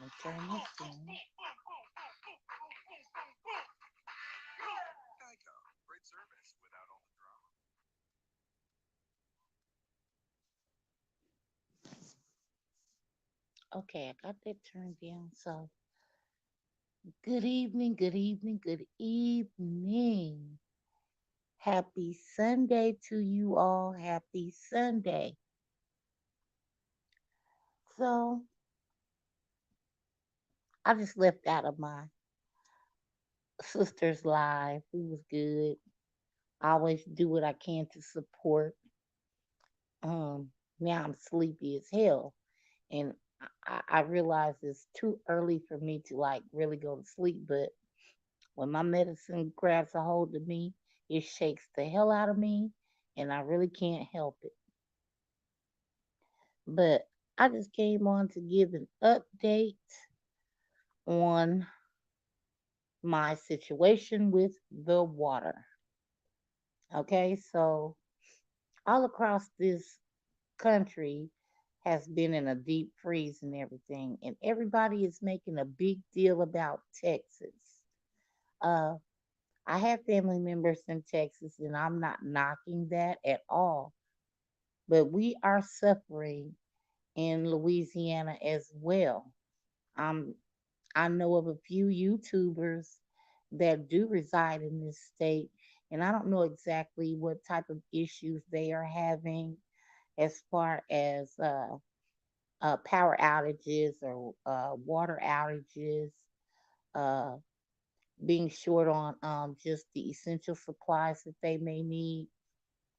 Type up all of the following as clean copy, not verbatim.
Let me turn this down. Okay, I got that turned down. So, good evening, good evening, good evening. Happy Sunday to you all. Happy Sunday. So, I just left out of my sister's live. It was good. I always do what I can to support. Now I'm sleepy as hell, and I realize it's too early for me to like really go to sleep. But when my medicine grabs a hold of me, it shakes the hell out of me, and I really can't help it. But I just came on to give an update on my situation with the water. Okay, so all across this country has been in a deep freeze and everything, and everybody is making a big deal about Texas. Uh, I have family members in Texas, and I'm not knocking that at all, but we are suffering in Louisiana as well. Um, I know of a few YouTubers that do reside in this state, and I don't know exactly what type of issues they are having as far as power outages or water outages, uh, being short on just the essential supplies that they may need,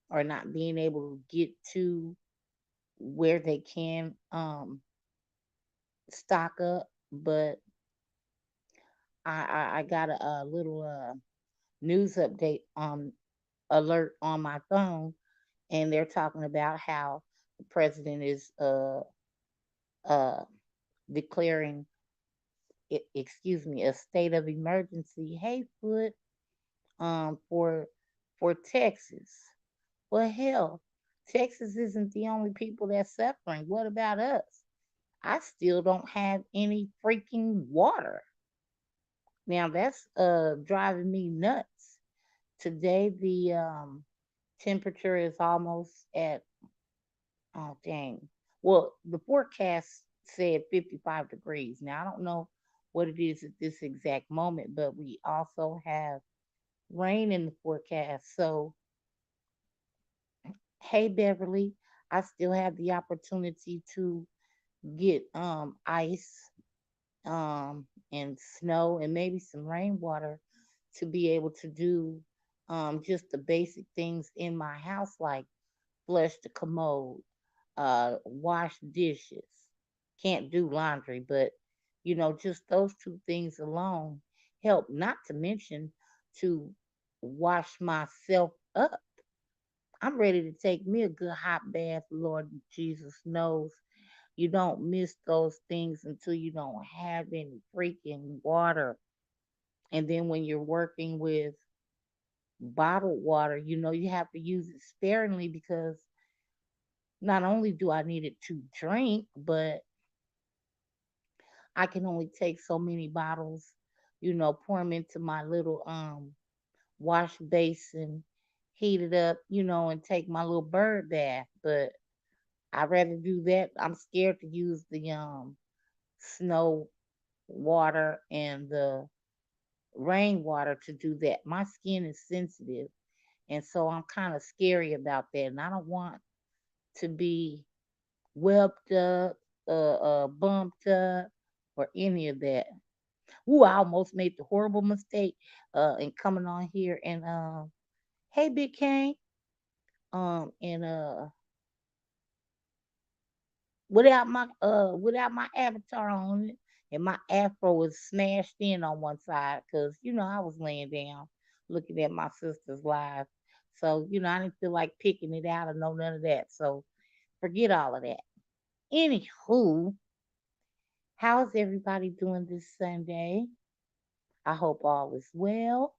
or not being able to get to where they can stock up. But I got a little news update on alert on my phone, and they're talking about how the president is uh, declaring, excuse me, a state of emergency. Hey, foot, for Texas. Well, hell, Texas isn't the only people that's suffering. What about us? I still don't have any freaking water. Now that's driving me nuts. Today the temperature is almost at, oh dang. Well, the forecast said 55 degrees. Now I don't know what it is at this exact moment, but we also have rain in the forecast. So, hey Beverly, I still have the opportunity to get ice and snow and maybe some rainwater to be able to do just the basic things in my house, like flush the commode, wash dishes. Can't do laundry, but just those two things alone help. Not to mention to wash myself up. I'm ready to take me a good hot bath. Lord Jesus knows you don't miss those things until you don't have any freaking water. And then when you're working with bottled water, you have to use it sparingly, because not only do I need it to drink, but I can only take so many bottles, pour them into my little wash basin, heat it up, and take my little bird bath. But I'd rather do that. I'm scared to use the snow water and the rainwater to do that. My skin is sensitive, and so I'm kind of scary about that. And I don't want to be webbed up, bumped up, or any of that. Ooh, I almost made the horrible mistake in coming on here and hey, Big Kane, and without my avatar on it, and my afro was smashed in on one side, because I was laying down looking at my sister's live. So I didn't feel like picking it out or no none of that. So forget all of that. Anywho, how's everybody doing this Sunday? I hope all is well.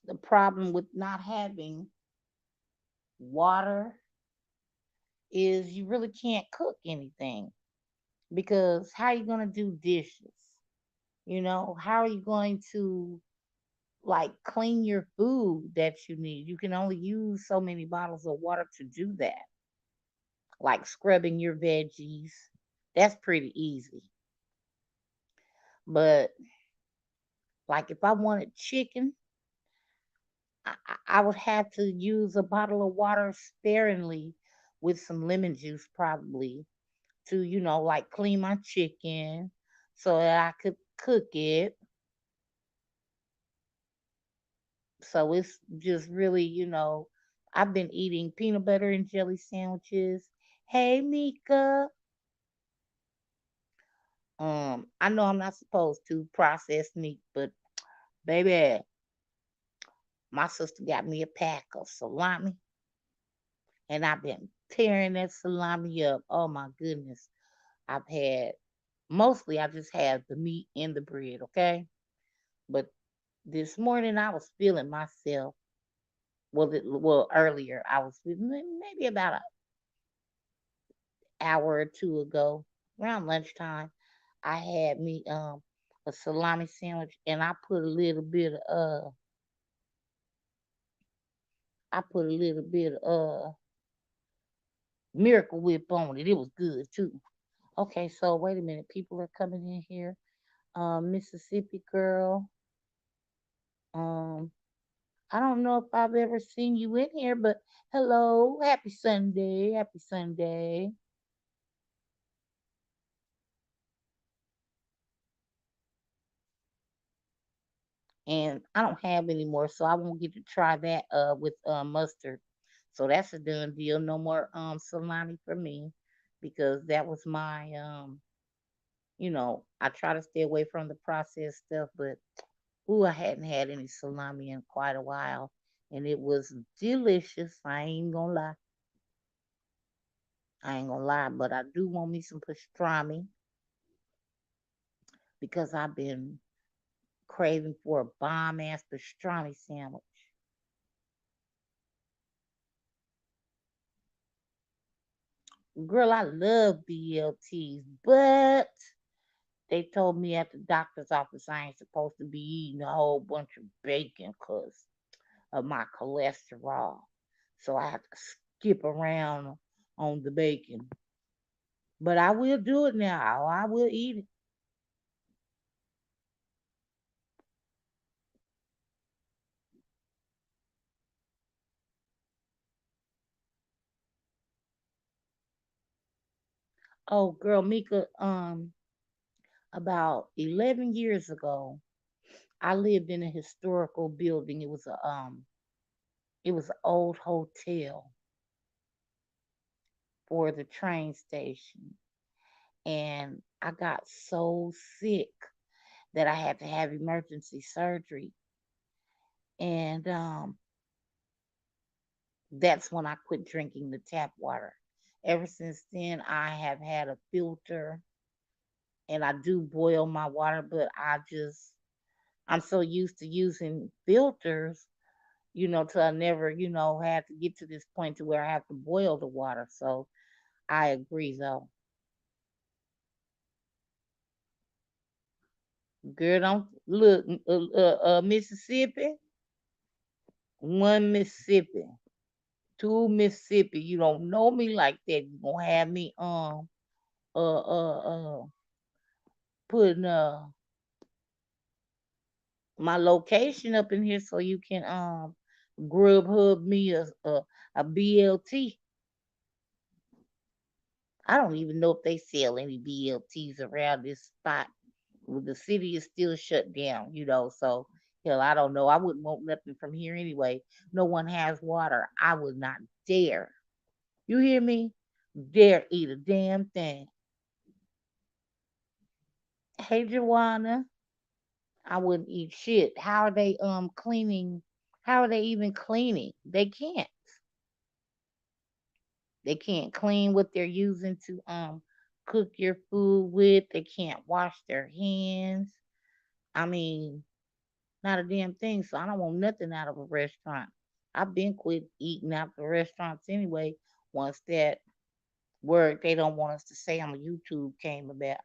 The problem with not having water is you really can't cook anything because how are you going to do dishes? How are you going to like clean your food that you need? You can only use so many bottles of water to do that. Like scrubbing your veggies, that's pretty easy. But like if I wanted chicken, I would have to use a bottle of water sparingly with some lemon juice probably to, like clean my chicken so that I could cook it. So it's just really, I've been eating peanut butter and jelly sandwiches. Hey, Mika. I know I'm not supposed to process meat, but baby, my sister got me a pack of salami, and I've been tearing that salami up. Oh my goodness. I've had mostly I just had the meat and the bread, okay? But this morning I was feeling myself. Well, earlier I was maybe about an hour or two ago, around lunchtime. I had me a salami sandwich, and I put a little bit of Miracle Whip on it. It was good too. Okay, so wait a minute. People are coming in here. Mississippi girl. Um, I don't know if I've ever seen you in here, but hello, happy Sunday, happy Sunday. And I don't have any more, so I won't get to try that with mustard. So that's a done deal. No more salami for me because that was my I try to stay away from the processed stuff, but ooh, I hadn't had any salami in quite a while, and it was delicious. I ain't gonna lie, but I do want me some pastrami because I've been craving for a bomb ass pastrami sandwich. Girl, I love BLTs, but they told me at the doctor's office I ain't supposed to be eating a whole bunch of bacon because of my cholesterol. So I have to skip around on the bacon. But I will do it now. I will eat it. Oh, girl, Mika, about 11 years ago, I lived in a historical building. It was an old hotel for the train station. And I got so sick that I had to have emergency surgery. And that's when I quit drinking the tap water. Ever since then, I have had a filter and I do boil my water, but I'm so used to using filters, till I never, had to get to this point to where I have to boil the water. So I agree, though. Girl, don't look, Mississippi, one Mississippi, two Mississippi. You don't know me like that. You gonna have me putting my location up in here so you can grub hub me a BLT. I don't even know if they sell any BLTs around this spot. Well, the city is still shut down, so hell, I don't know. I wouldn't want nothing from here anyway. No one has water. I would not dare. You hear me? Dare eat a damn thing. Hey, Joanna, I wouldn't eat shit. How are they cleaning? How are they even cleaning? They can't. They can't clean what they're using to cook your food with. They can't wash their hands. I mean, not a damn thing. So I don't want nothing out of a restaurant. I've been quit eating out the restaurants anyway. Once that. word they don't want us to say on YouTube came about,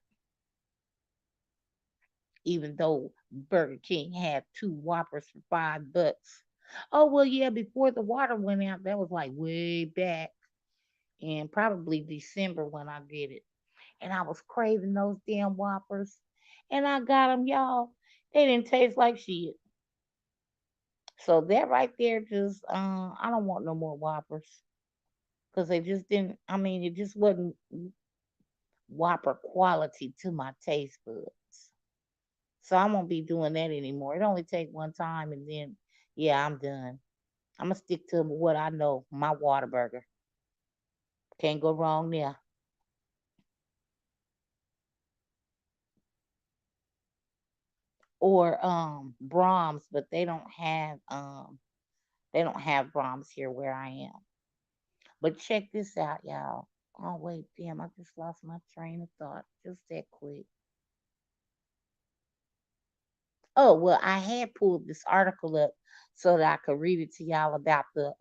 even though Burger King had two Whoppers for $5. Oh well, yeah. Before the water went out, that was like way back in probably December when I did it, and I was craving those damn Whoppers, and I got them, y'all. They didn't taste like shit. So that right there, just I don't want no more Whoppers because they just didn't. I mean, it just wasn't Whopper quality to my taste buds. So I won't be doing that anymore. It only take one time, and then yeah, I'm done. I'm gonna stick to what I know. My Whataburger. Can't go wrong there. Or Brahms, but they don't have Brahms here where I am. But check this out, y'all. Oh wait, damn, I just lost my train of thought just that quick. Oh, well, I had pulled this article up so that I could read it to y'all about the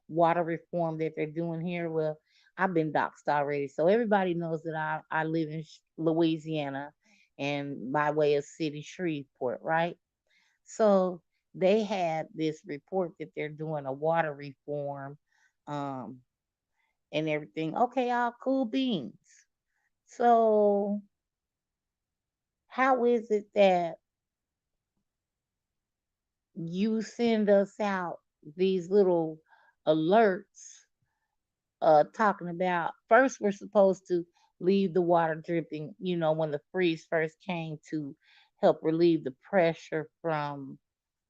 water reform that they're doing here. Well, I've been doxxed already, so everybody knows that I live in Louisiana and by way of city Shreveport, right? So they had this report that they're doing a water reform um and everything. Okay, all cool beans. So how is it that you send us out these little alerts talking about first we're supposed to leave the water dripping, when the freeze first came to help relieve the pressure from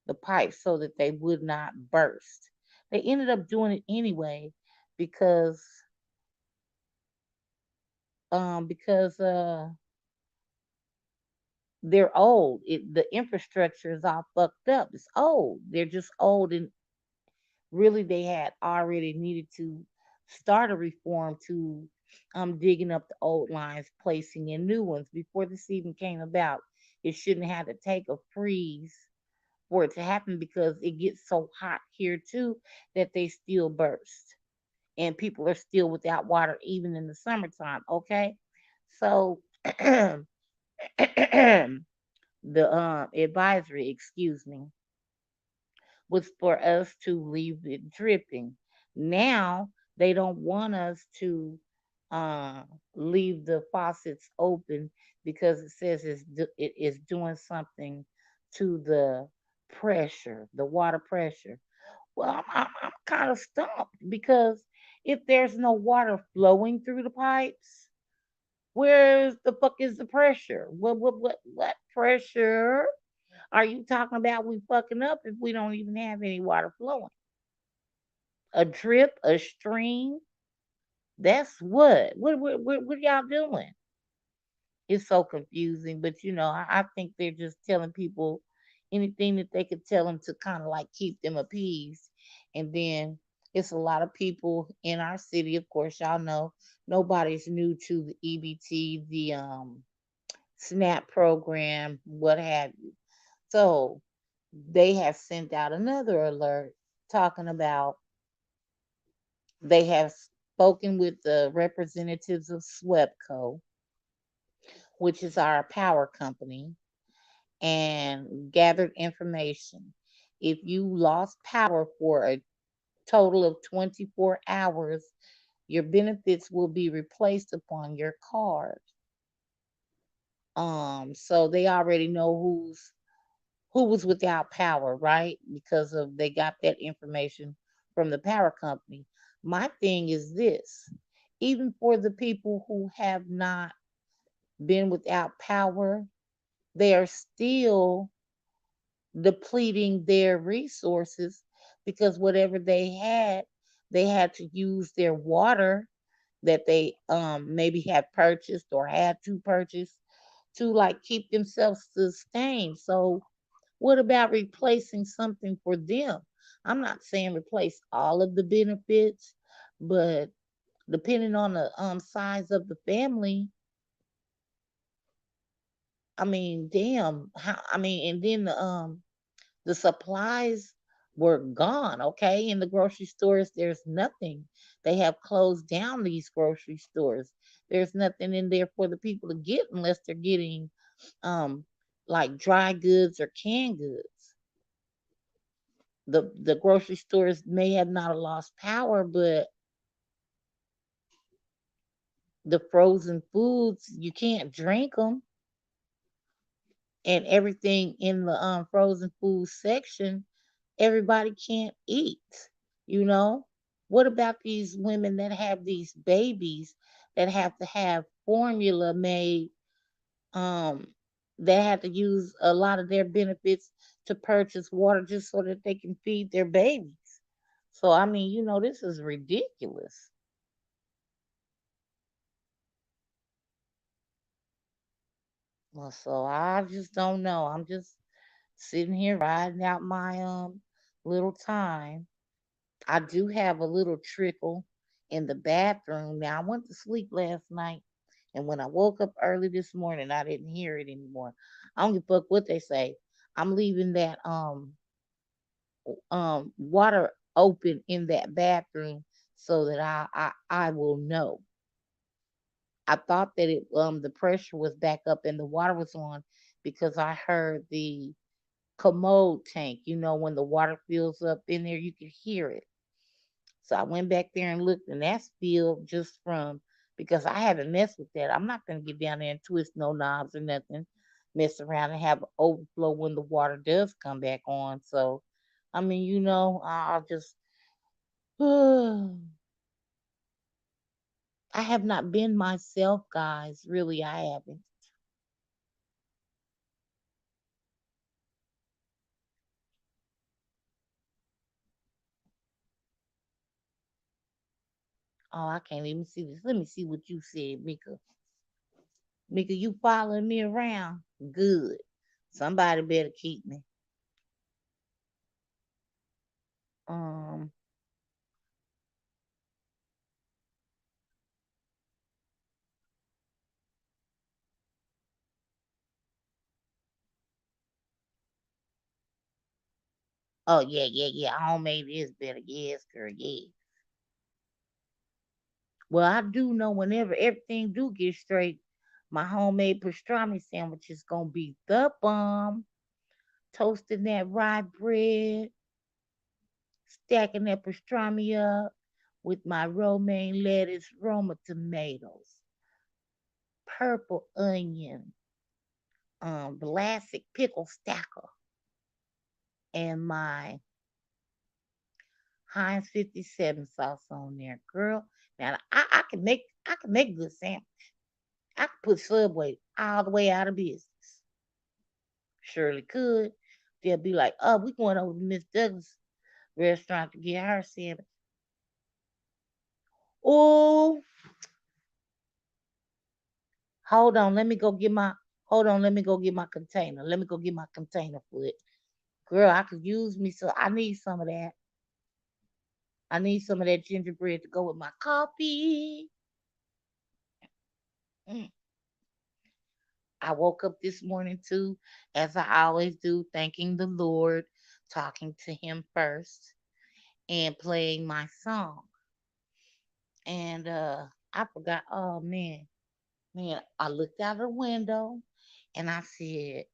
the pipes so that they would not burst. They ended up doing it anyway because because they're old. The infrastructure is all fucked up. It's old. They're just old, and really they had already needed to start a reform to digging up the old lines, placing in new ones before this even came about. It shouldn't have to take a freeze for it to happen because it gets so hot here too that they still burst and people are still without water even in the summertime. Okay, so the advisory, excuse me, was for us to leave it dripping. Now they don't want us to uh, leave the faucets open because it says it is doing something to the pressure, the water pressure. Well, I'm kind of stumped because if there's no water flowing through the pipes, where's the fuck is the pressure? What pressure are you talking about we fucking up if we don't even have any water flowing? A drip, a stream? That's what? What y'all doing? It's so confusing, but I think they're just telling people anything that they could tell them to kind of like keep them appeased. And then it's a lot of people in our city, of course, y'all know nobody's new to the EBT, the SNAP program, what have you. So they have sent out another alert talking about they have spoken with the representatives of SWEPCO, which is our power company, and gathered information. If you lost power for a total of 24 hours, your benefits will be replaced upon your card. So they already know who was without power, right? Because of they got that information from the power company. My thing is this, even for the people who have not been without power, they are still depleting their resources because whatever they had to use their water that they maybe had purchased or had to purchase to like keep themselves sustained. So what about replacing something for them? I'm not saying replace all of the benefits, but depending on the size of the family, I mean, damn, how I mean, and then the supplies. were gone. Okay, in the grocery stores, there's nothing. They have closed down these grocery stores. There's nothing in there for the people to get unless they're getting um like dry goods or canned goods. The grocery stores may have not lost power, but the frozen foods, you can't drink them, and everything in the frozen food section, everybody can't eat. You know, what about these women that have these babies that have to have formula made, um that have to use a lot of their benefits to purchase water just so that they can feed their babies. So I mean, this is ridiculous. Well, so I just don't know. I'm just sitting here riding out my little time. I do have a little trickle in the bathroom. Now I went to sleep last night, and when I woke up early this morning, I didn't hear it anymore. I don't give a fuck what they say. I'm leaving that water open in that bathroom so that I will know. I thought that the pressure was back up and the water was on because I heard the commode tank. When the water fills up in there, you can hear it. So I went back there and looked, and that's filled just from because I haven't messed with that. I'm not gonna get down there and twist no knobs or nothing, mess around and have overflow when the water does come back on. So, I mean, I'll just I have not been myself, guys. Really, I haven't. Oh, I can't even see this. Let me see what you said, Mika. Oh, I can't even see this. Let me see what you said, Mika. Mika, you following me around? Good. Somebody better keep me. Um. Oh yeah, yeah, yeah. Homemade is better. Yes, girl. Yeah. Well, I do know whenever everything do get straight, my homemade pastrami sandwich is gonna be the bomb. Toasting that rye bread, stacking that pastrami up with my romaine lettuce, Roma tomatoes, purple onion, Vlasic pickle stacker, and my Heinz 57 sauce on there, girl. Now I can make good sandwich. I could put Subway all the way out of business. Surely could. They'll be like, "Oh, we going over to Ms.Douglas restaurant to get her sandwich." Oh, hold on, let me go get my hold on, let me go get my container. Let me go get my container for it. Girl, I could use me so I need some of that. I need some of that gingerbread to go with my coffee. Mm. I woke up this morning too, as I always do, thanking the Lord, talking to Him first, and playing my song. And I forgot. Oh man, I looked out the window and I said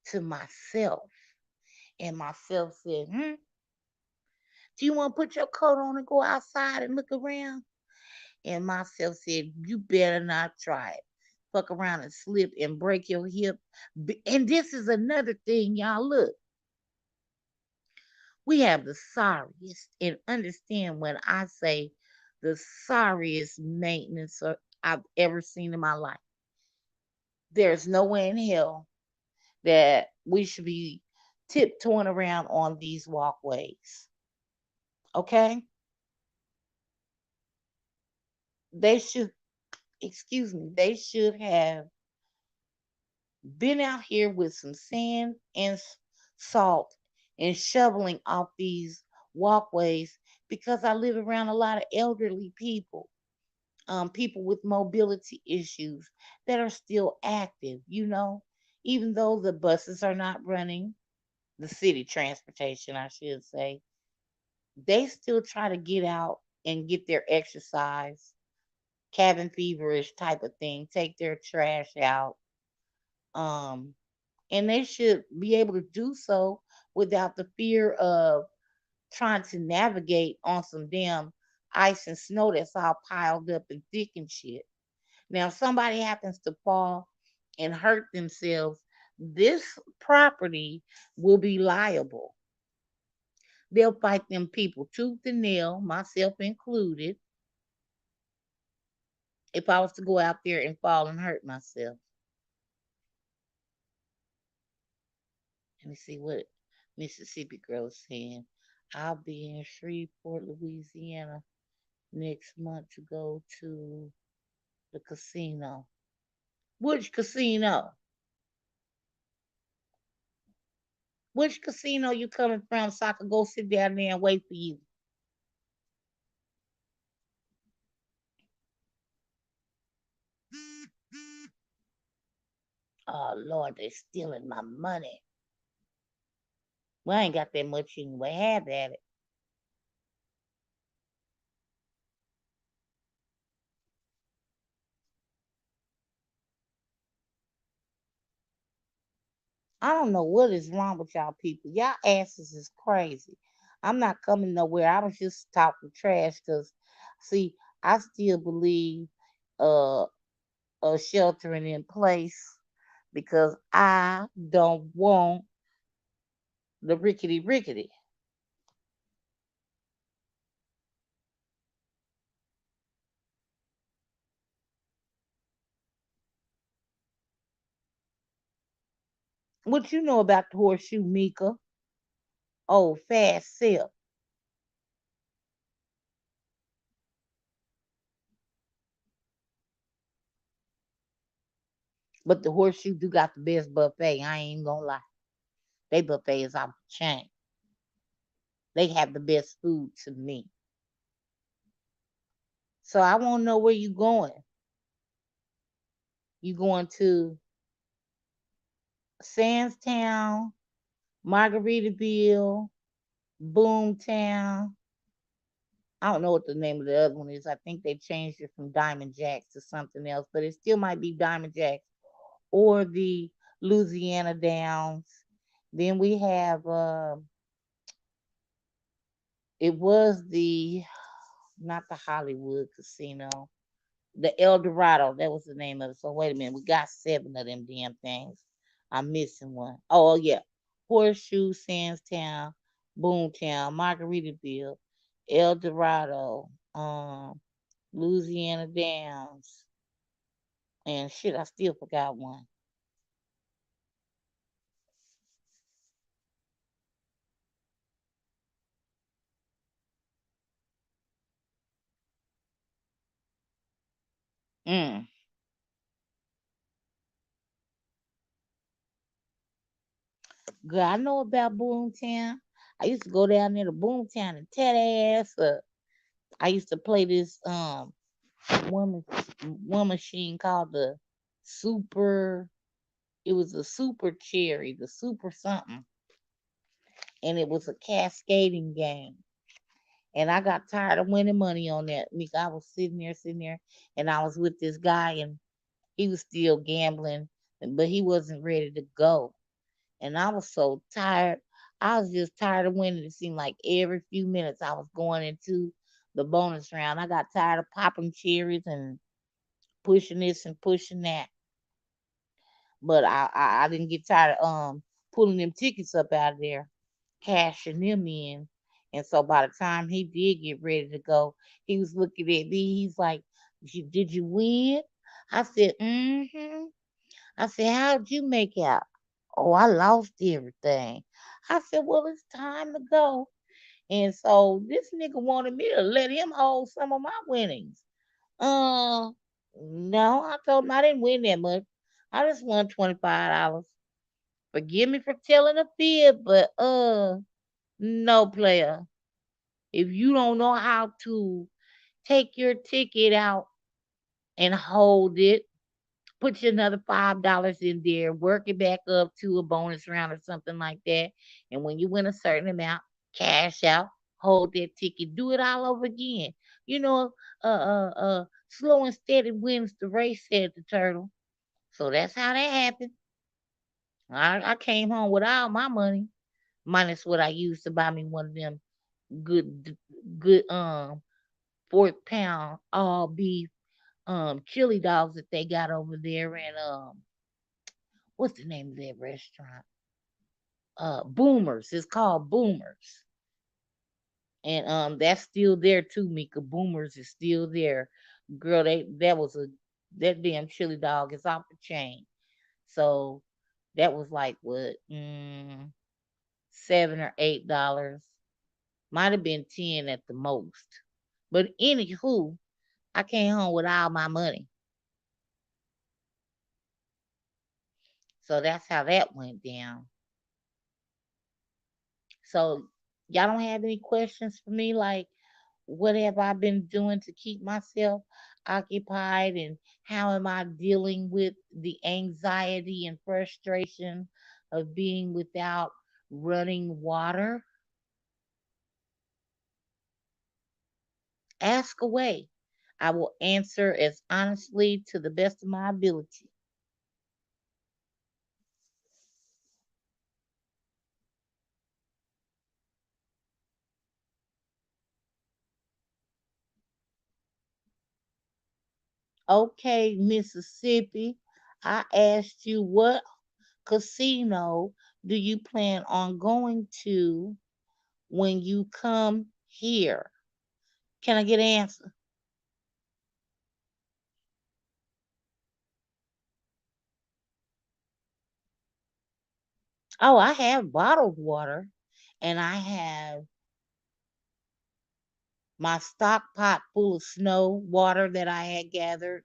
to myself, and myself said, "Do you want to put your coat on and go outside and look around?" And myself said, "You better not try it. Fuck around and slip and break your hip." And this is another thing, y'all. Look, we have the sorriest, and understand when I say the sorriest maintenance I've ever seen in my life. There's no way in hell that we should be tiptoeing around on these walkways. Okay? They should, excuse me, they should have been out here with some sand and salt and shoveling off these walkways because I live around a lot of elderly people, people with mobility issues that are still active, even though the buses are not running. the city transportation, I should say, they still try to get out and get their exercise, cabin feverish type of thing, take their trash out. Um, and they should be able to do so without the fear of trying to navigate on some damn ice and snow that's all piled up and thick and shit. Now, if somebody happens to fall and hurt themselves, this property will be liable. They'll fight them people tooth and nail, myself included, if I was to go out there and fall and hurt myself. Let me see what Mississippi girl is saying. I'll be in Shreveport, Louisiana next month to go to the casino. Which casino? Which casino you coming from so I could go sit down there and wait for you? Oh Lord, they're stealing my money. Well, I ain't got that much anyway. Have at it. I don't know what is wrong with y'all people. Y'all asses is crazy. I'm not coming nowhere. I was just talking trash because, see, I still believe uh, sheltering in place because I don't want the rickety rickety. What you know about the horseshoe, Mika? Oh, fast sip. But the horseshoe do got the best buffet. I ain't gonna lie. They buffet is off the chain. They have the best food to me. So I want to know where you going. You going to Sandstown, Margaritaville, Boomtown. I don't know what the name of the other one is. I think they changed it from Diamond Jacks to something else, but it still might be Diamond Jacks or the Louisiana Downs. Then we have it was the not the Hollywood Casino, the El Dorado. That was the name of it. So wait a minute, we got seven of them damn things. I'm missing one. Oh yeah, Horseshoe, Sandstown, Boomtown, Margaritaville, El Dorado, Louisiana Downs, and shit. I still forgot one. Mm. Girl, I know about Boomtown. I used to go down there to Boomtown and tear their ass up. I used to play this one one machine called the Super. It was a Super Cherry, the Super something, and it was a cascading game. And I got tired of winning money on that. Because I was sitting there, and I was with this guy, and he was still gambling, but he wasn't ready to go. And I was so tired. I was just tired of winning. It seemed like every few minutes I was going into the bonus round. I got tired of popping cherries and pushing this and pushing that. But I didn't get tired of pulling them tickets up out of there, cashing them in. And so by the time he did get ready to go, he was looking at me. He's like, "Did you win?" I said, "Mm-hmm." I said, "How'd you make out?" "Oh, I lost everything." I said, "Well, it's time to go." And so this nigga wanted me to let him hold some of my winnings. Uh, no, I told him I didn't win that much. I just won $25. Forgive me for telling a fib, but no player. If you don't know how to take your ticket out and hold it, Put you another $5 in there, work it back up to a bonus round or something like that. And when you win a certain amount, cash out, hold that ticket, do it all over again. You know, slow and steady wins the race, said the turtle. So that's how that happened. I came home with all my money, minus what I used to buy me one of them good good 4th pound all beef chili dogs that they got over there and what's the name of that restaurant? Boomers. It's called Boomers. And that's still there too, Mika. Boomers is still there. Girl, that damn chili dog is off the chain. So that was like what, $7 or $8. Might have been 10 at the most. But anywho, I came home with all my money. So that's how that went down. So y'all don't have any questions for me? Like, what have I been doing to keep myself occupied, and how am I dealing with the anxiety and frustration of being without running water? Ask away. I will answer as honestly to the best of my ability. Okay, Mississippi, I asked you, what casino do you plan on going to when you come here? Can I get an answer? Oh, I have bottled water, and I have my stock pot full of snow water that I had gathered.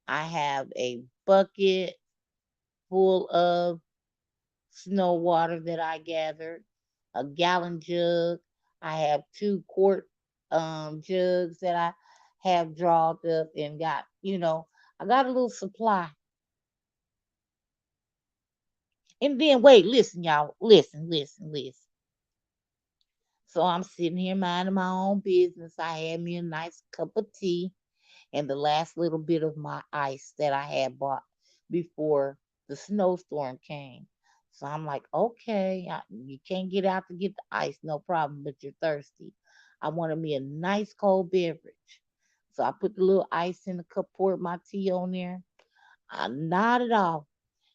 I have a bucket full of snow water that I gathered, a gallon jug. I have 2 quart jugs that I have drawed up and got, I got a little supply. And then wait, listen, y'all. Listen, listen, listen. So I'm sitting here minding my own business. I had me a nice cup of tea and the last little bit of my ice that I had bought before the snowstorm came. So I'm like, okay, you can't get out to get the ice, no problem, but you're thirsty. I wanted me a nice cold beverage. So I put the little ice in the cup, poured my tea on there. I nodded off.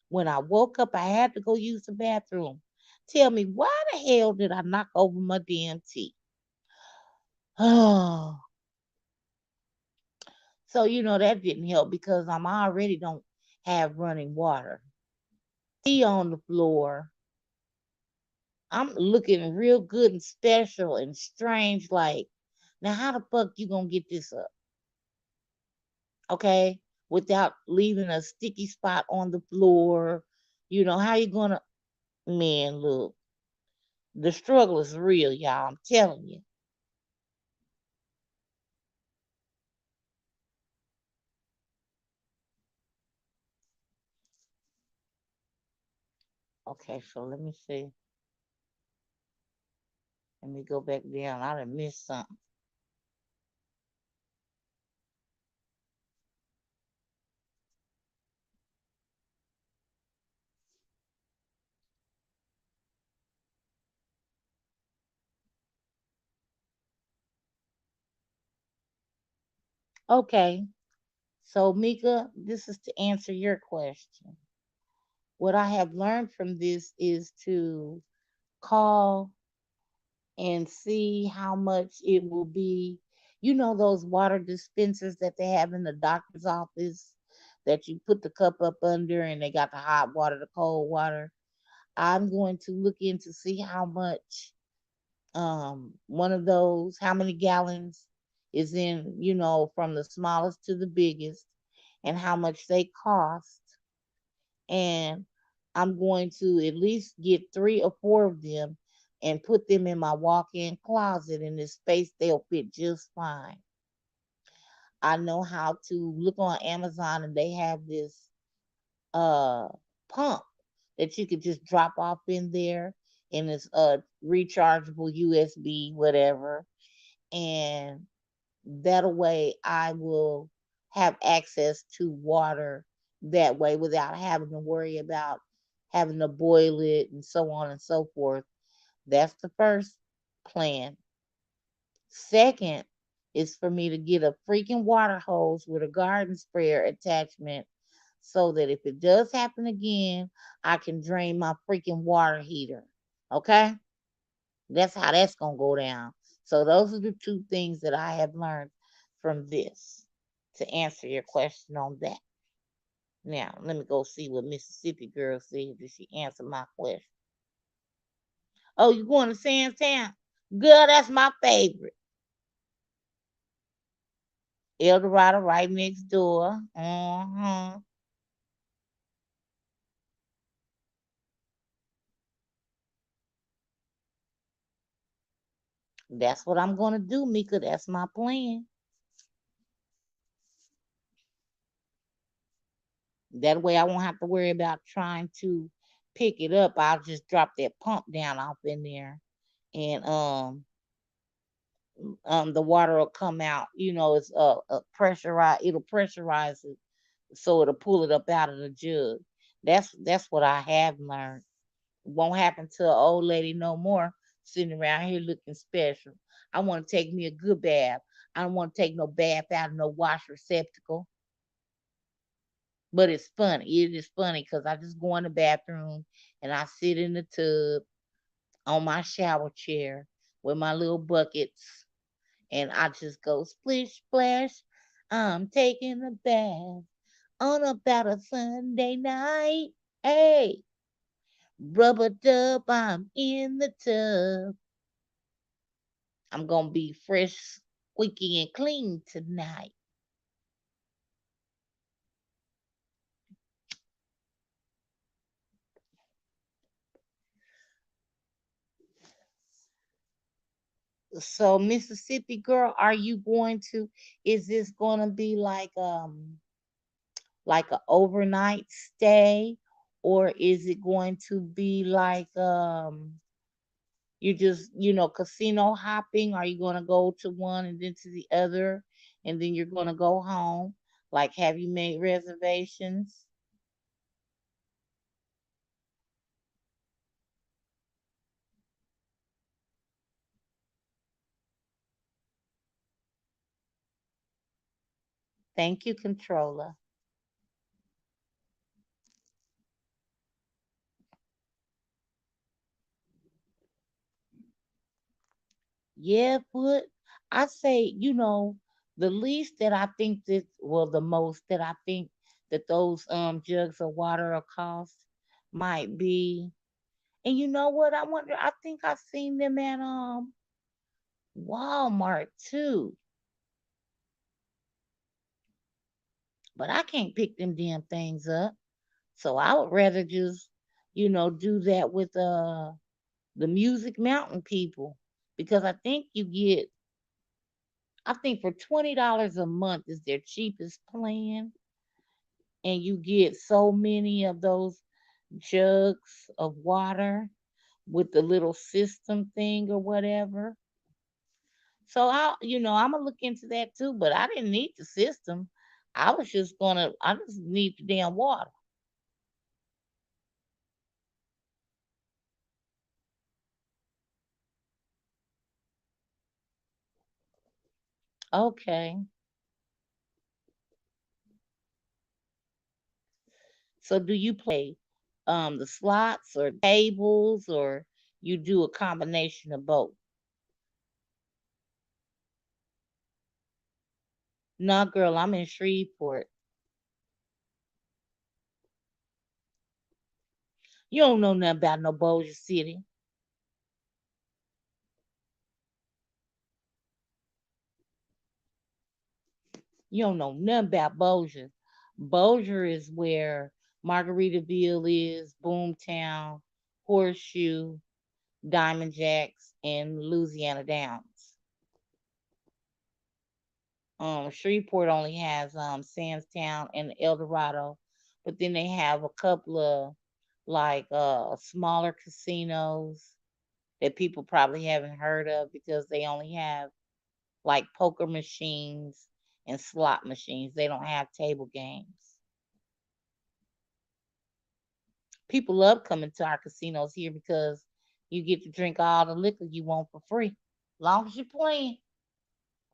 When I woke up, I had to go use the bathroom. Tell me, why the hell did I knock over my damn tea? Oh, so that didn't help because I'm already don't have running water. Tea on the floor. I'm looking real good and special and strange. Like, now how the fuck you gonna get this up? Okay, without leaving a sticky spot on the floor. How you gonna? Man, look, the struggle is real, y'all. I'm telling you. Okay, so let me see. Let me go back down. I done missed something. Okay, so Mika, this is to answer your question. What I have learned from this is to call and see how much it will be. Those water dispensers that they have in the doctor's office that you put the cup up under and they got the hot water, the cold water. I'm going to look in to see how much one of those, how many gallons is in, from the smallest to the biggest, and how much they cost. And I'm going to at least get 3 or 4 of them and put them in my walk-in closet. In this space, they'll fit just fine. I know how to look on Amazon, and they have this. uh pump that you could just drop off in there, and it's a rechargeable USB, whatever. And that way I will have access to water that way without having to worry about having to boil it and so on and so forth. That's the first plan. Second is for me to get a freaking water hose with a garden sprayer attachment so that if it does happen again, I can drain my freaking water heater. Okay? That's how that's going to go down. So those are the two things that I have learned from this to answer your question on that. Now, let me go see what Mississippi girl said. Did she answer my question? Oh, you going to Sandtown? Girl, that's my favorite. El Dorado right next door. That's what I'm going to do, Mika. That's my plan. That way I won't have to worry about trying to pick it up. I'll just drop that pump down off in there, and the water will come out. It's a pressurized. It'll pressurize it, so it'll pull it up out of the jug. That's what I have learned. It won't happen to an old lady no more sitting around here looking special. I want to take me a good bath. I don't want to take no bath out of no wash receptacle. But it's funny. It is funny because I just go in the bathroom and I sit in the tub on my shower chair with my little buckets, and I just go splish splash. I'm taking a bath on about a Sunday night. Hey, rubber dub, I'm in the tub. I'm gonna be fresh, squeaky, and clean tonight. So, Mississippi girl, are you going to? Is this gonna be like a overnight stay, or is it going to be like you just casino hopping? Are you going to go to one and then to the other, and then you're going to go home? Like, have you made reservations? Thank you, controller. Yeah, but I say, the least that I think that, well, the most that I think that those jugs of water will cost might be. And you know what? I wonder. I think I seen them at Walmart too, but I can't pick them damn things up. So I would rather just, do that with the Music Mountain people, because I think for $20 a month is their cheapest plan, and you get so many of those jugs of water with the little system thing or whatever. So I'm gonna look into that too, but I didn't need the system. I just need the damn water. Okay. So do you play the slots or tables, or you do a combination of both? No, girl, I'm in Shreveport. You don't know nothing about no Bossier City. You don't know nothing about Bossier. Bossier is where Margaritaville is, Boomtown, Horseshoe, Diamond Jacks, and Louisiana Downs. Shreveport only has Sandstown and El Dorado, But then they have a couple of like smaller casinos that people probably haven't heard of because they only have like poker machines and slot machines. They don't have table games. People love coming to our casinos here because you get to drink all the liquor you want for free. Long as you're playing,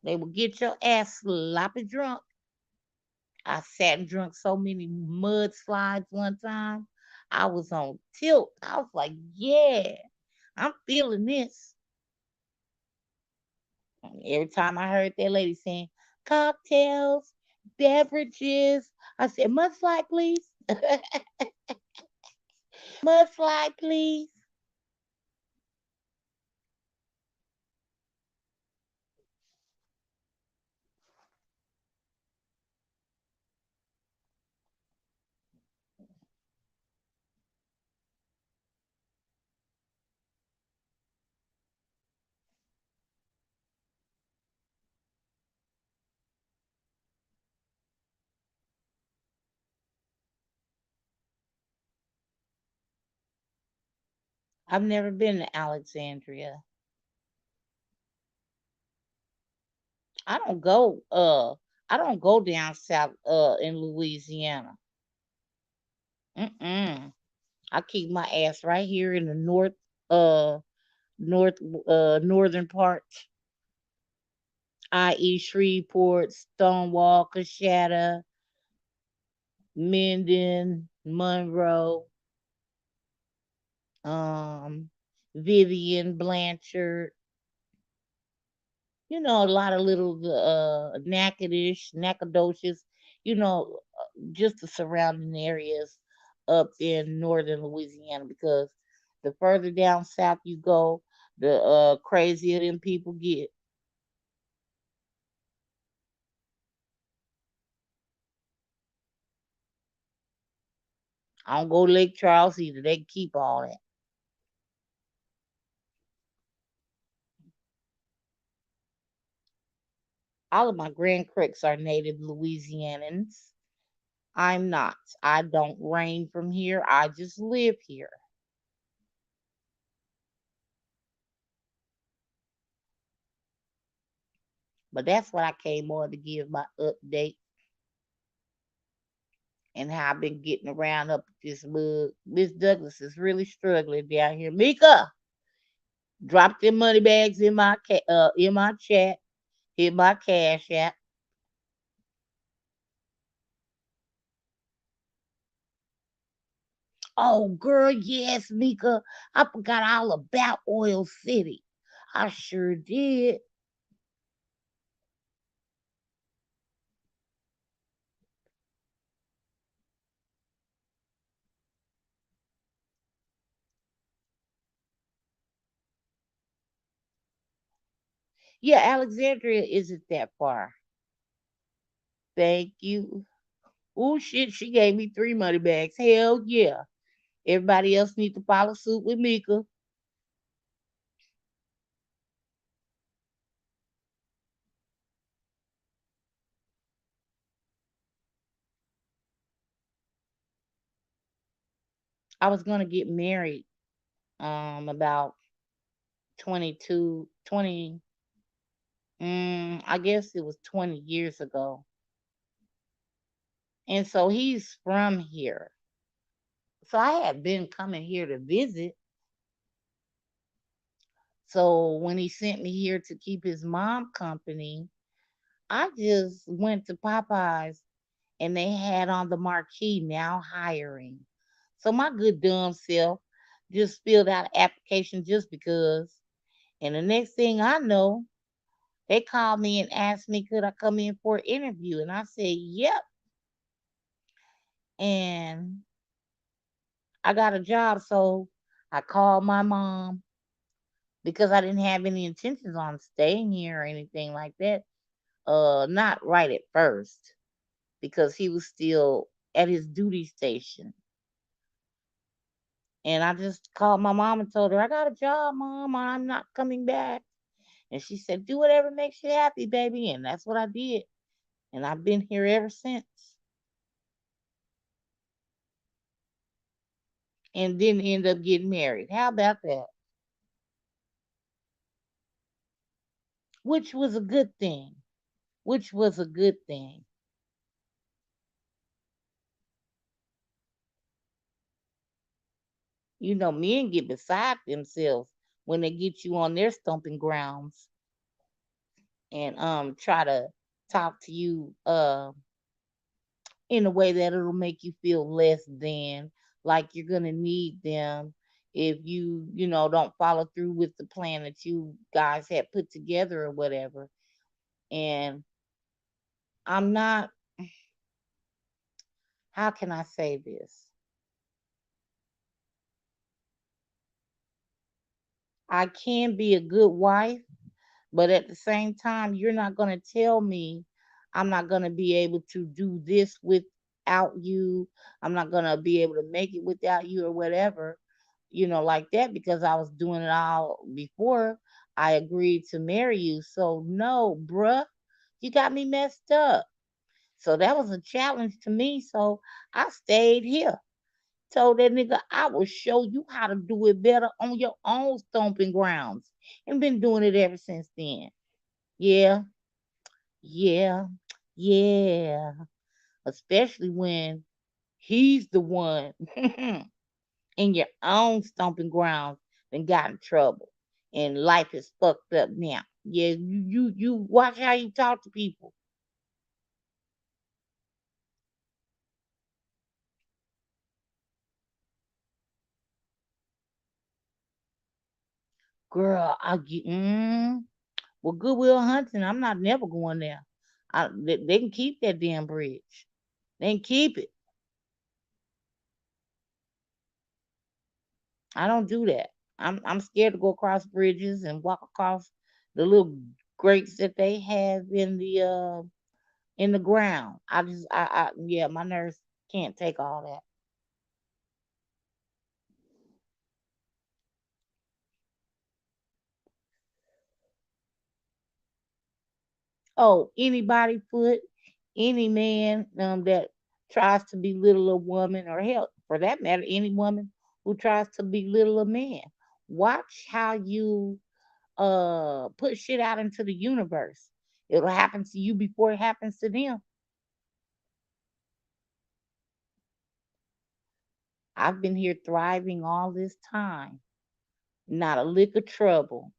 they will get your ass sloppy drunk. I sat and drunk so many mudslides one time. I was on tilt. I was like, yeah, I'm feeling this. Every time I heard that lady saying cocktails, beverages, I said, mudslide, please. Mudslide, please. I've never been to Alexandria. I don't go I don't go down south in Louisiana. Mm-mm. I keep my ass right here in the uh north northern part, i.e. Shreveport, Stonewall, Coshada, Minden, Monroe, um, Vivian, Blanchard, a lot of little Natchitoches, Nacogdoches, just the surrounding areas up in northern Louisiana because the further down south you go, the crazier them people get. I don't go to Lake Charles either. They keep all that. All of my grandcricks are native Louisianans. I'm not. I don't reign from here. I just live here. But that's what I came on to give my update and how I've been getting around up this mud. Miss Douglas is really struggling down here. Mika, drop them money bags in my chat. Hit my cash app. Oh, girl, yes, Mika. I forgot all about Oil City. I sure did. Yeah, Alexandria isn't that far. Thank you. Oh shit, she gave me 3 money bags. Hell yeah. Everybody else need to follow suit with Mika. I was gonna get married about 22, 20. I guess it was 20 years ago. And so he's from here. So I had been coming here to visit. So when he sent me here to keep his mom company, I just went to Popeyes and they had on the marquee now hiring. So my good dumb self just filled out an application just because. And the next thing I know, they called me and asked me could I come in for an interview. And I said, yep. And I got a job. So I called my mom because I didn't have any intentions on staying here or anything like that. Not right at first because he was still at his duty station. And I just called my mom and told her, I got a job, mom. I'm not coming back. And she said, do whatever makes you happy, baby. And that's what I did. And I've been here ever since. and then end up getting married. How about that? Which was a good thing. Which was a good thing. You know, men get beside themselves when they get you on their stomping grounds and try to talk to you in a way that it'll make you feel less than, like you're gonna need them if you don't follow through with the plan that you guys had put together or whatever. And I'm not, how can I say this? I can be a good wife, but at the same time, you're not going to tell me I'm not going to be able to do this without you. I'm not going to be able to make it without you or whatever, like that, because I was doing it all before I agreed to marry you. So, no, bruh, you got me messed up. So that was a challenge to me. So I stayed here. Told that nigga, I will show you how to do it better on your own stomping grounds. And been doing it ever since then. Yeah, yeah, yeah. Especially when he's the one in your own stomping grounds and got in trouble. And life is fucked up now. Yeah, you watch how you talk to people. Girl, I get well, Goodwill Hunting, I'm not never going there. They can keep that damn bridge. They can keep it. I don't do that. I'm scared to go across bridges and walk across the little grates that they have in the ground. I yeah, my nerves can't take all that. Oh, anybody foot, any man that tries to belittle a woman, or hell, for that matter, any woman who tries to belittle a man. Watch how you put shit out into the universe. It'll happen to you before it happens to them. I've been here thriving all this time. Not a lick of trouble.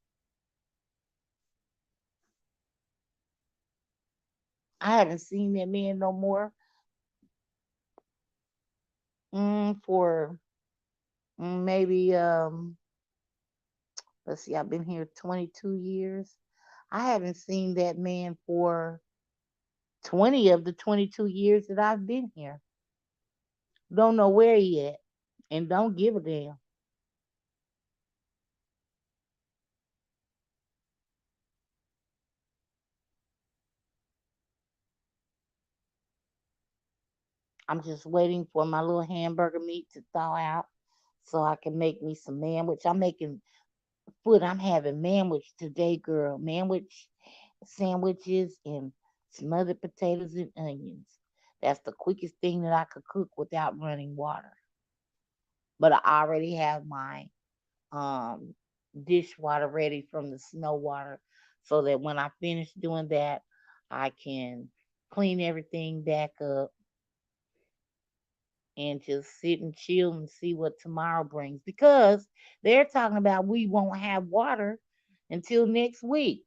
I haven't seen that man no more for maybe let's see, I've been here 22 years. I haven't seen that man for 20 of the 22 years that I've been here. Don't know where he at and don't give a damn. I'm just waiting for my little hamburger meat to thaw out so I can make me some manwich. I'm making food. I'm having manwich today, girl. Manwich sandwiches and smothered potatoes and onions. That's the quickest thing that I could cook without running water. But I already have my um dishwater ready from the snow water so that when I finish doing that, I can clean everything back up and just sit and chill and see what tomorrow brings, because they're talking about we won't have water until next week.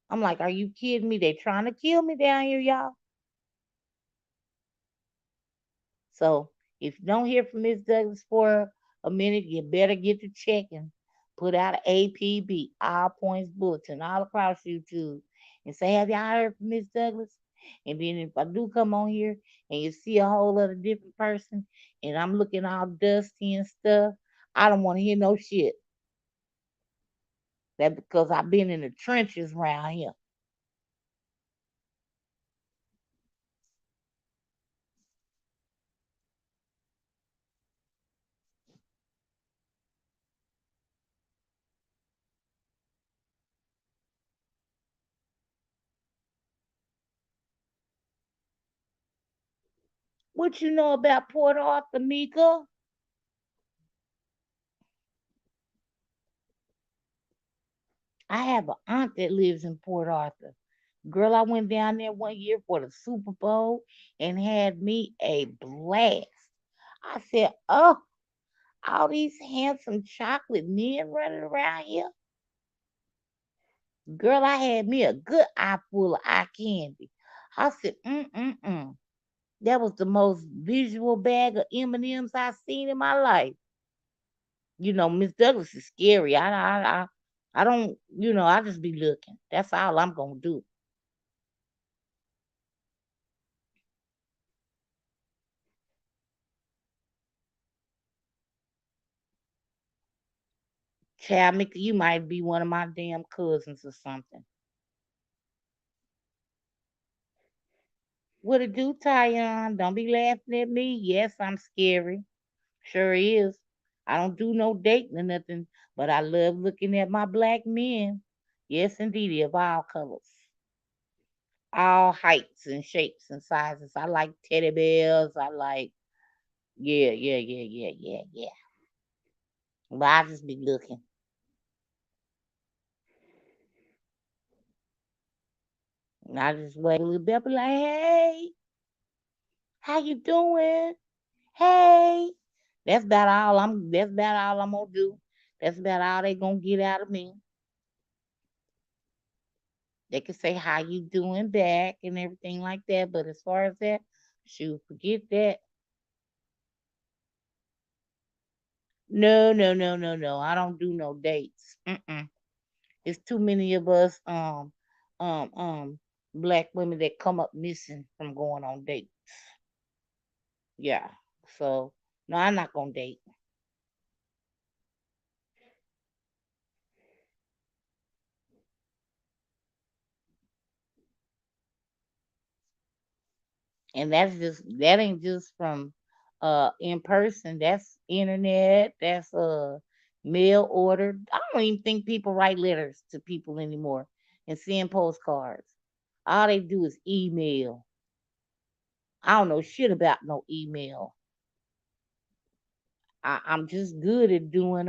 I'm like, are you kidding me? They trying to kill me down here, y'all. So if you don't hear from Miss Douglas for a minute, you better get to checking. Put out an APB, all points bulletin, all across YouTube, and say, have y'all heard from Miss Douglas? And then if I do come on here and you see a whole other different person and I'm looking all dusty and stuff, I don't want to hear no shit. That because I've been in the trenches around here. What you know about Port Arthur, Mika? I have an aunt that lives in Port Arthur. Girl, I went down there one year for the Super Bowl and had me a blast. I said, "Oh, all these handsome chocolate men running around here." Girl, I had me a good eye full of eye candy. I said, mm. That was the most visual bag of M&Ms I've seen in my life. Miss Douglas is scary. I don't, I just be looking. That's all I'm gonna do. Child, Mickey, you might be one of my damn cousins or something. What it do, Tyon? Don't be laughing at me. Yes, I'm scary. Sure is. I don't do no dating or nothing, but I love looking at my black men. Yes, indeed, of all colors, all heights and shapes and sizes. I like teddy bears. I like, yeah, yeah, yeah, yeah, yeah, yeah. But I just be looking. And I just wait a little bit, be like, hey, how you doing? Hey. That's about all I'm gonna do. That's about all they gonna get out of me. They can say how you doing back and everything like that, but as far as that, shoot, forget that. No, no, no, no, no. I don't do no dates. Mm-mm. It's too many of us um um black women that come up missing from going on dates. Yeah. So no, I'm not gonna date. And that ain't just from in person. That's internet. That's mail order. I don't even think people write letters to people anymore and send postcards. All they do is email. I don't know shit about no email. I'm just good at doing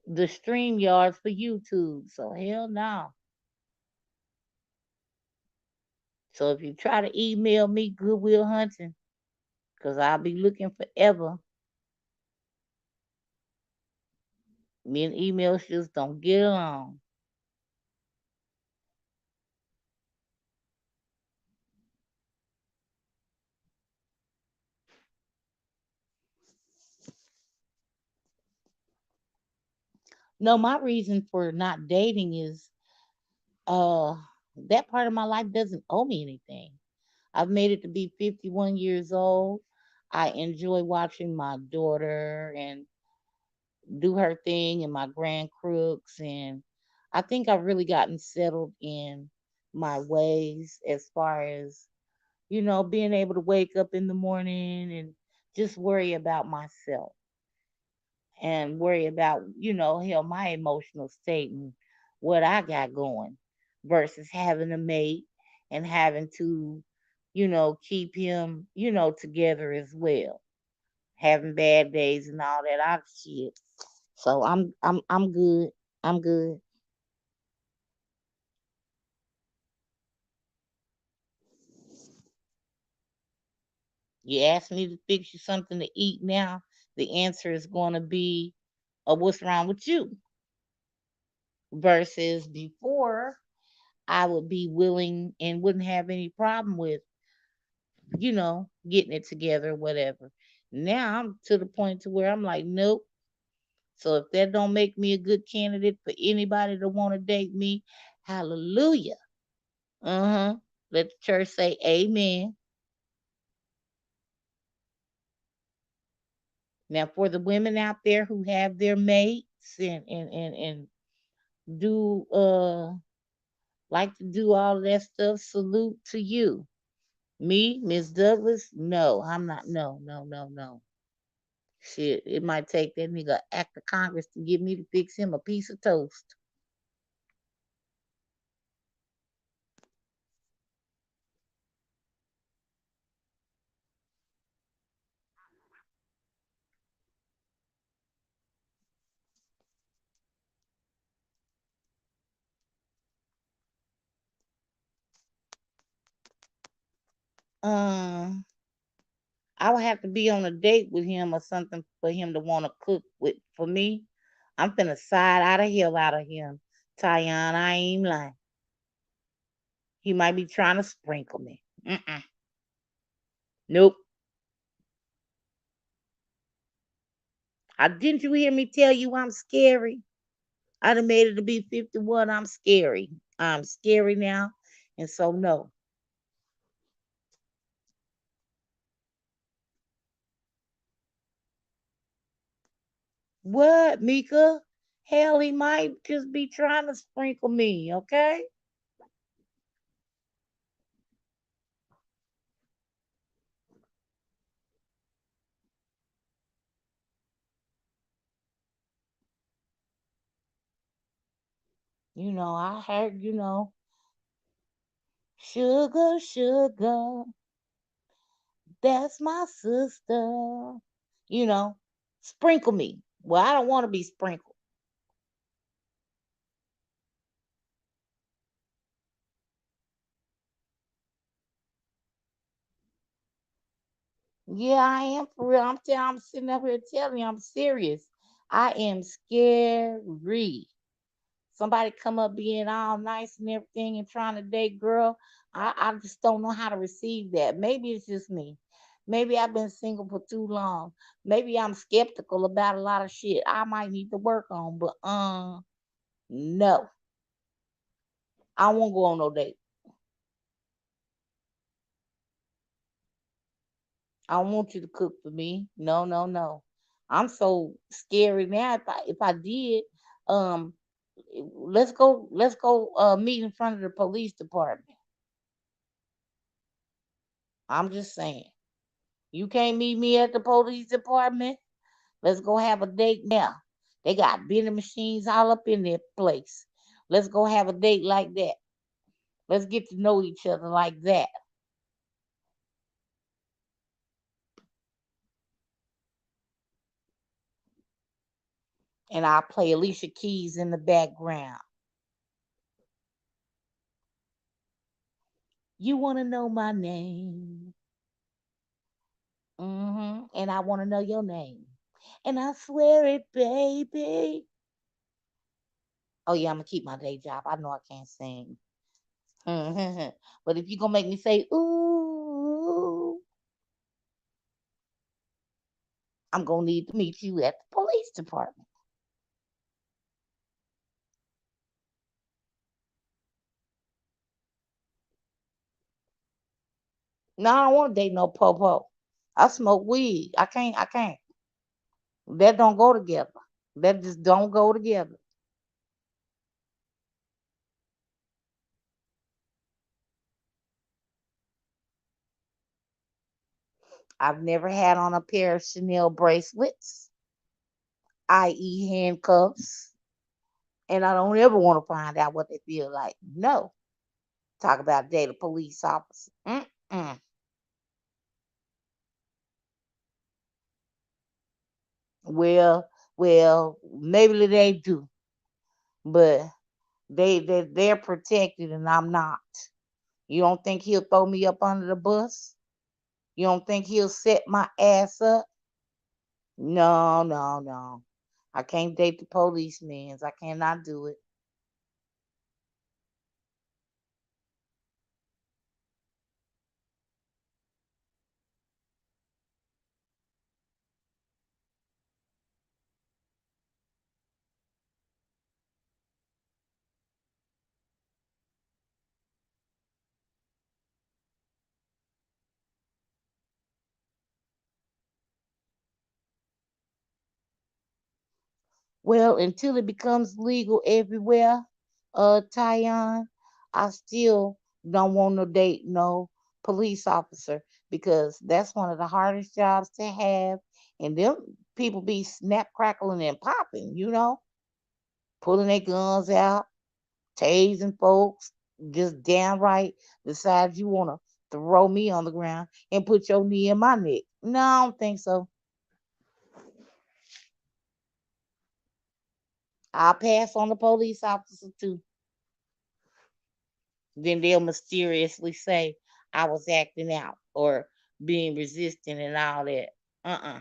the stream yards for YouTube. So hell no. So if you try to email me, Goodwill Hunting, because I'll be looking forever. Me and emails just don't get along. No, my reason for not dating is uh that part of my life doesn't owe me anything. I've made it to be 51 years old. I enjoy watching my daughter and do her thing and my grand crooks, and I think I've really gotten settled in my ways as far as being able to wake up in the morning and just worry about myself and worry about, hell, my emotional state and what I got going versus having a mate and having to, keep him, together as well. Having bad days and all that other shit. So I'm good. I'm good. You ask me to fix you something to eat now, the answer is gonna be, what's wrong with you? Versus before I would be willing and wouldn't have any problem with, getting it together, whatever. Now I'm to the point to where I'm like, nope. So if that don't make me a good candidate for anybody to want to date me, hallelujah. Uh-huh. Let the church say amen. Now for the women out there who have their mates and do like to do all of that stuff, salute to you. Me, Miss Douglas, no, I'm not. No, no, no, no. Shit, it might take that nigga act of Congress to get me to fix him a piece of toast. Um, I would have to be on a date with him or something for him to want to cook with for me. I'm finna side out of hell out of him, Tyan. I ain't lying. He might be trying to sprinkle me. Mm-mm. Nope. Didn't you hear me tell you I'm scary? I done made it to be 51. I'm scary. I'm scary now. And so, no. What, Mika? Hell, he might just be trying to sprinkle me, okay? I heard, sugar, sugar, that's my sister. You know, sprinkle me. Well, I don't want to be sprinkled. Yeah, I am for real. I'm sitting up here telling you I'm serious. I am scary. Somebody come up being all nice and everything and trying to date girl. I just don't know how to receive that. Maybe it's just me. Maybe I've been single for too long. Maybe I'm skeptical about a lot of shit I might need to work on, but no. I won't go on no date. I don't want you to cook for me. No, no, no. I'm so scary now. If I did, um, let's go meet in front of the police department. I'm just saying. You can't meet me at the police department. Let's go have a date now. They got vending machines all up in their place. Let's go have a date like that. Let's get to know each other like that. And I'll play Alicia Keys in the background. You want to know my name? And I want to know your name. And I swear it, baby. Oh, yeah, I'm going to keep my day job. I know I can't sing. But if you're going to make me say, ooh, I'm going to need to meet you at the police department. No, I don't want to date no popo. I smoke weed. I can't. That don't go together. That just don't go together. I've never had on a pair of Chanel bracelets, i.e. handcuffs, and I don't ever want to find out what they feel like. No. Talk about date a police officer. Mm-mm. Well, well, maybe they do, but they're protected and I'm not. You don't think he'll throw me up under the bus? You don't think he'll set my ass up? No, no, no. I can't date the policemen. I cannot do it. Well, until it becomes legal everywhere, Tyon, I still don't want to date no police officer because that's one of the hardest jobs to have. And them people be snap, crackling, and popping, pulling their guns out, tasing folks, just downright decide you want to throw me on the ground and put your knee in my neck. No, I don't think so. I'll pass on the police officer too. Then they'll mysteriously say I was acting out. or being resistant and all that. Uh-uh.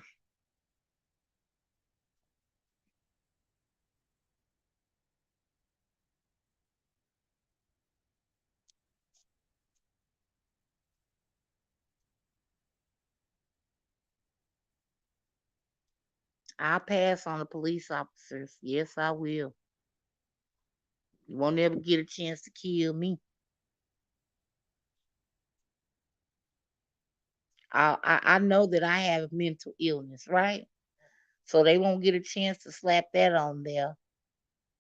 I'll pass on the police officers. Yes, I will. You won't ever get a chance to kill me. I know that I have mental illness, right? So they won't get a chance to slap that on there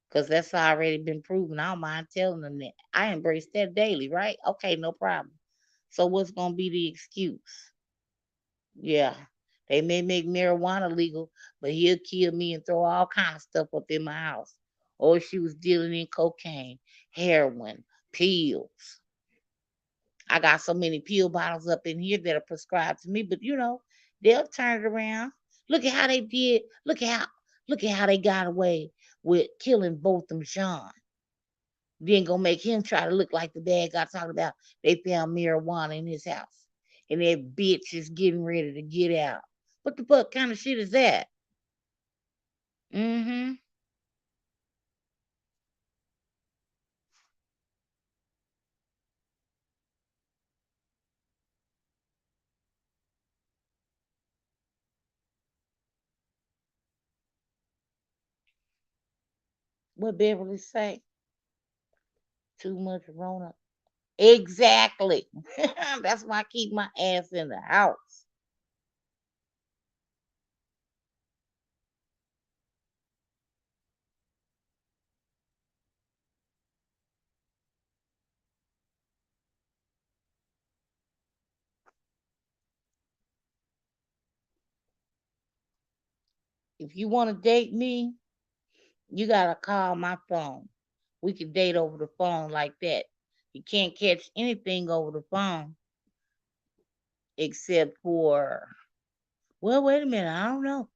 because that's already been proven. I don't mind telling them that. I embrace that daily, right? Okay, no problem. So what's gonna be the excuse? Yeah. They may make marijuana legal, but he'll kill me and throw all kind of stuff up in my house. Or she was dealing in cocaine, heroin, pills. I got so many pill bottles up in here that are prescribed to me, but they'll turn it around. Look at how they did. Look at how they got away with killing Botham Jean. Then gonna make him try to look like the bad guy talking about they found marijuana in his house. And that bitch is getting ready to get out. What the fuck kind of shit is that? Mm-hmm. What Beverly say? Too much Rona. Exactly. That's why I keep my ass in the house. If you want to date me, you gotta call my phone. We can date over the phone like that. You can't catch anything over the phone except for, well, wait a minute, I don't know.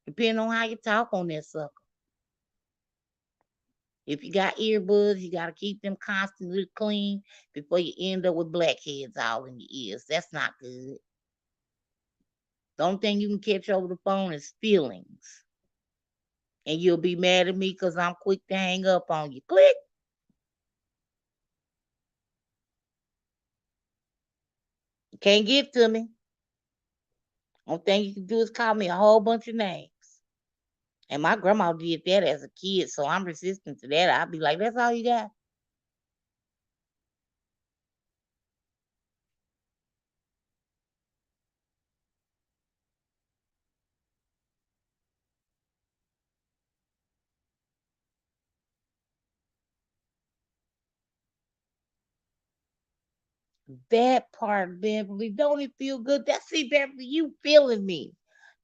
Depending on how you talk on that sucker. If you got earbuds, you gotta keep them constantly clean before you end up with blackheads all in your ears. That's not good. The only thing you can catch over the phone is feelings. And you'll be mad at me because I'm quick to hang up on you. Click. You can't get to me. Only thing you can do is call me a whole bunch of names. And my grandma did that as a kid, so I'm resistant to that. I'll be like, that's all you got? That part, Beverly, don't it feel good? That's see, Beverly, you feeling me.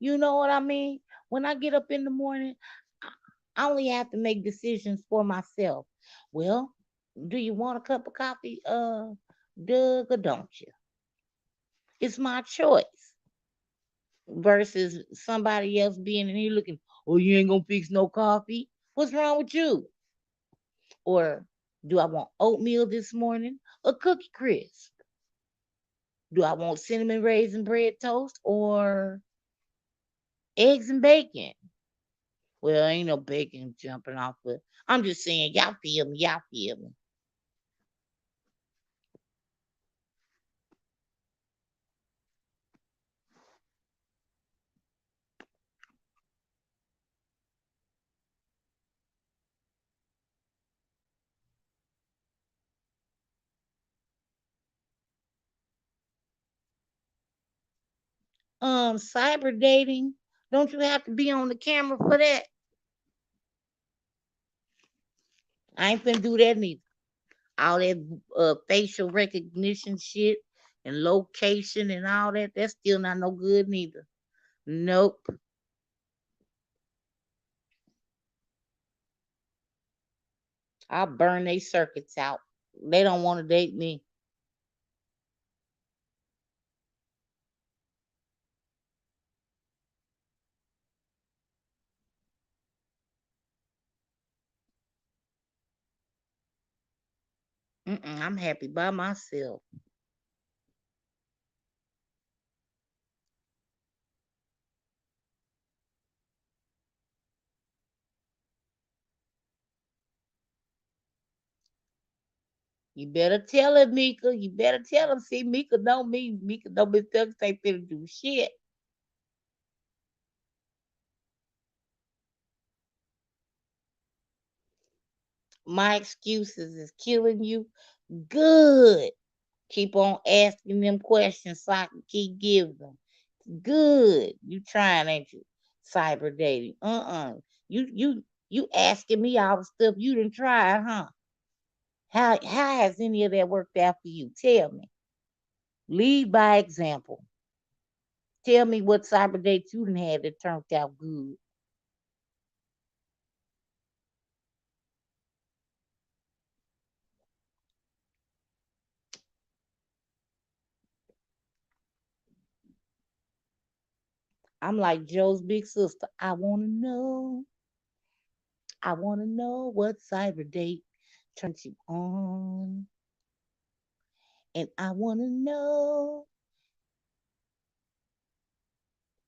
You know what I mean? When I get up in the morning, I I only have to make decisions for myself. Well, do you want a cup of coffee, Doug, or don't you? It's my choice. Versus somebody else being in here looking, oh, you ain't gonna fix no coffee. What's wrong with you? Or do I want oatmeal this morning or cookie crisp? Do I want cinnamon raisin bread toast or eggs and bacon? Well, ain't no bacon jumping off, but I'm just saying, y'all feel me, y'all feel me. Cyber dating, don't you have to be on the camera for that? I ain't finna do that neither. All that facial recognition shit and location and all that, that's still not no good neither. Nope. I'll burn they circuits out. They don't want to date me. Mm-mm, I'm happy by myself. You better tell him, Mika. You better tell him. See, Mika know me. Mika know Miss Douglas ain't finna do shit. My excuses is killing you. Good. Keep on asking them questions so I can keep giving them. Good. You trying, ain't you? Cyber dating. You asking me all the stuff you done tried, huh? How has any of that worked out for you? Tell me. Lead by example. Tell me what cyber dates you done had that turned out good. I'm like Joe's big sister. I wanna know what cyber date turned you on. And I wanna know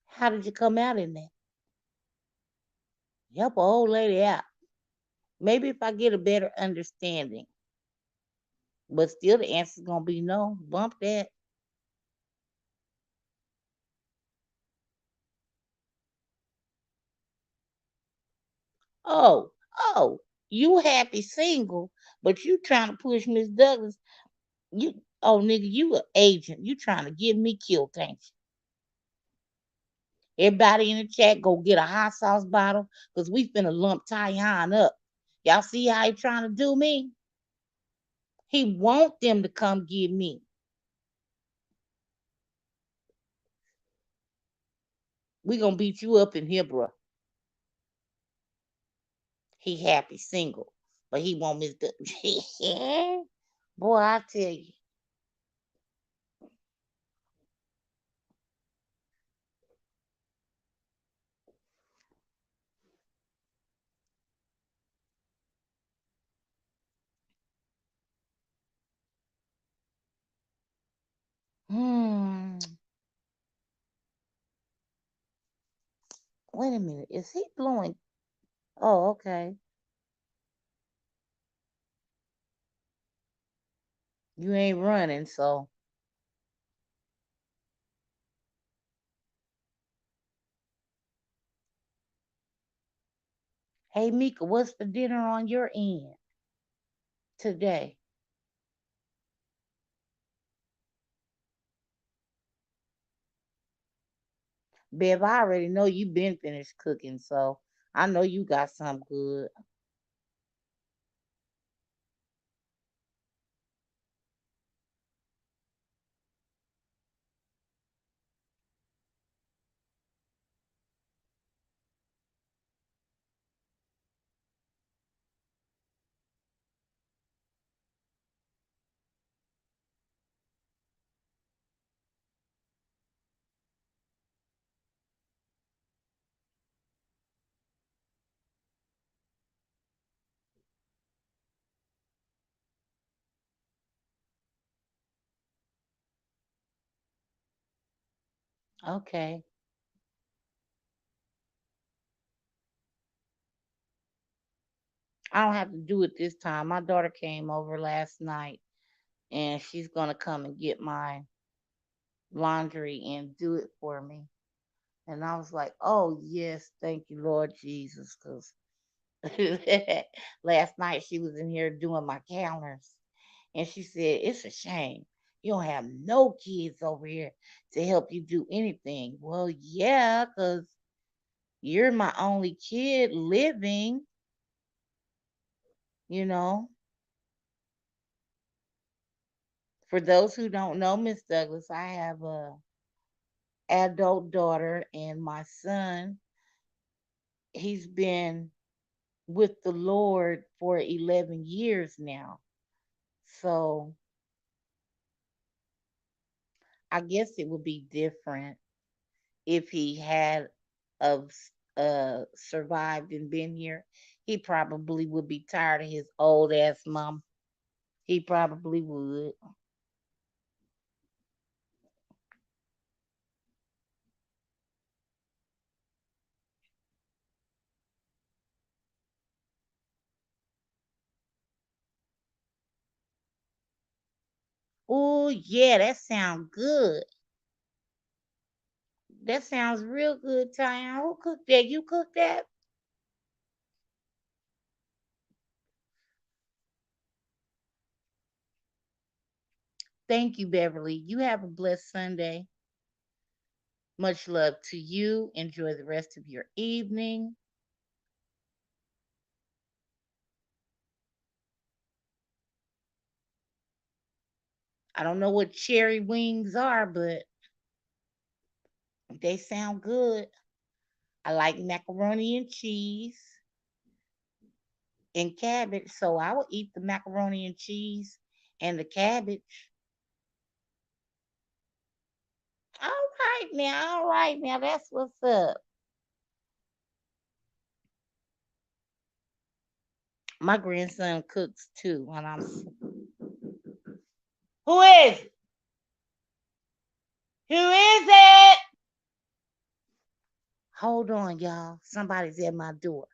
how did you come out in that? Help a old lady out. Maybe if I get a better understanding. But still the answer's gonna be no. Bump that. Oh, oh, you happy single, but you trying to push Miss Douglas. Nigga, you an agent. You trying to get me killed, ain't you? Everybody in the chat go get a hot sauce bottle because we finna lump Tyon up. Y'all see how he trying to do me? He want them to come get me. We gonna beat you up in here, bro. He happy single, but he want Miss Douglas. Boy, I tell you. Hmm. Wait a minute. Is he blowing? Oh, okay. You ain't running, so. Hey, Mika, what's for dinner on your end today? Bev, I already know you been finished cooking, so I know you got something good. Okay. I don't have to do it this time. My daughter came over last night and she's gonna come and get my laundry and do it for me. And I was like, oh yes, thank you, Lord Jesus, because last night she was in here doing my counters and she said, it's a shame. You don't have no kids over here to help you do anything. Well, yeah, because you're my only kid living, you know. For those who don't know, Miss Douglas, I have a adult daughter and my son, he's been with the Lord for 11 years now. So I guess it would be different if he had of survived and been here. He probably would be tired of his old ass mom. He probably would. Oh yeah, that sounds good. That sounds real good, Tyan. Who cooked that? You cooked that? Thank you, Beverly. You have a blessed Sunday. Much love to you. Enjoy the rest of your evening. I don't know what cherry wings are, but they sound good. I like macaroni and cheese and cabbage, so I will eat the macaroni and cheese and the cabbage. All right now, that's what's up. My grandson cooks too when Who is it? Who is it? Hold on, y'all. Somebody's at my door.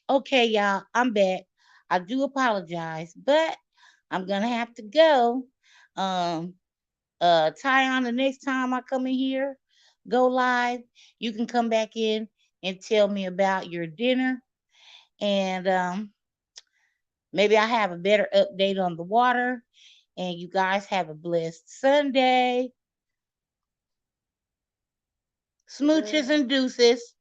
Okay, y'all, I'm back. I do apologize, but I'm gonna have to go. Um, Tyon, the next time I come in here, go live, you can come back in and tell me about your dinner, and maybe I have a better update on the water. And you guys have a blessed Sunday. Smooches and deuces.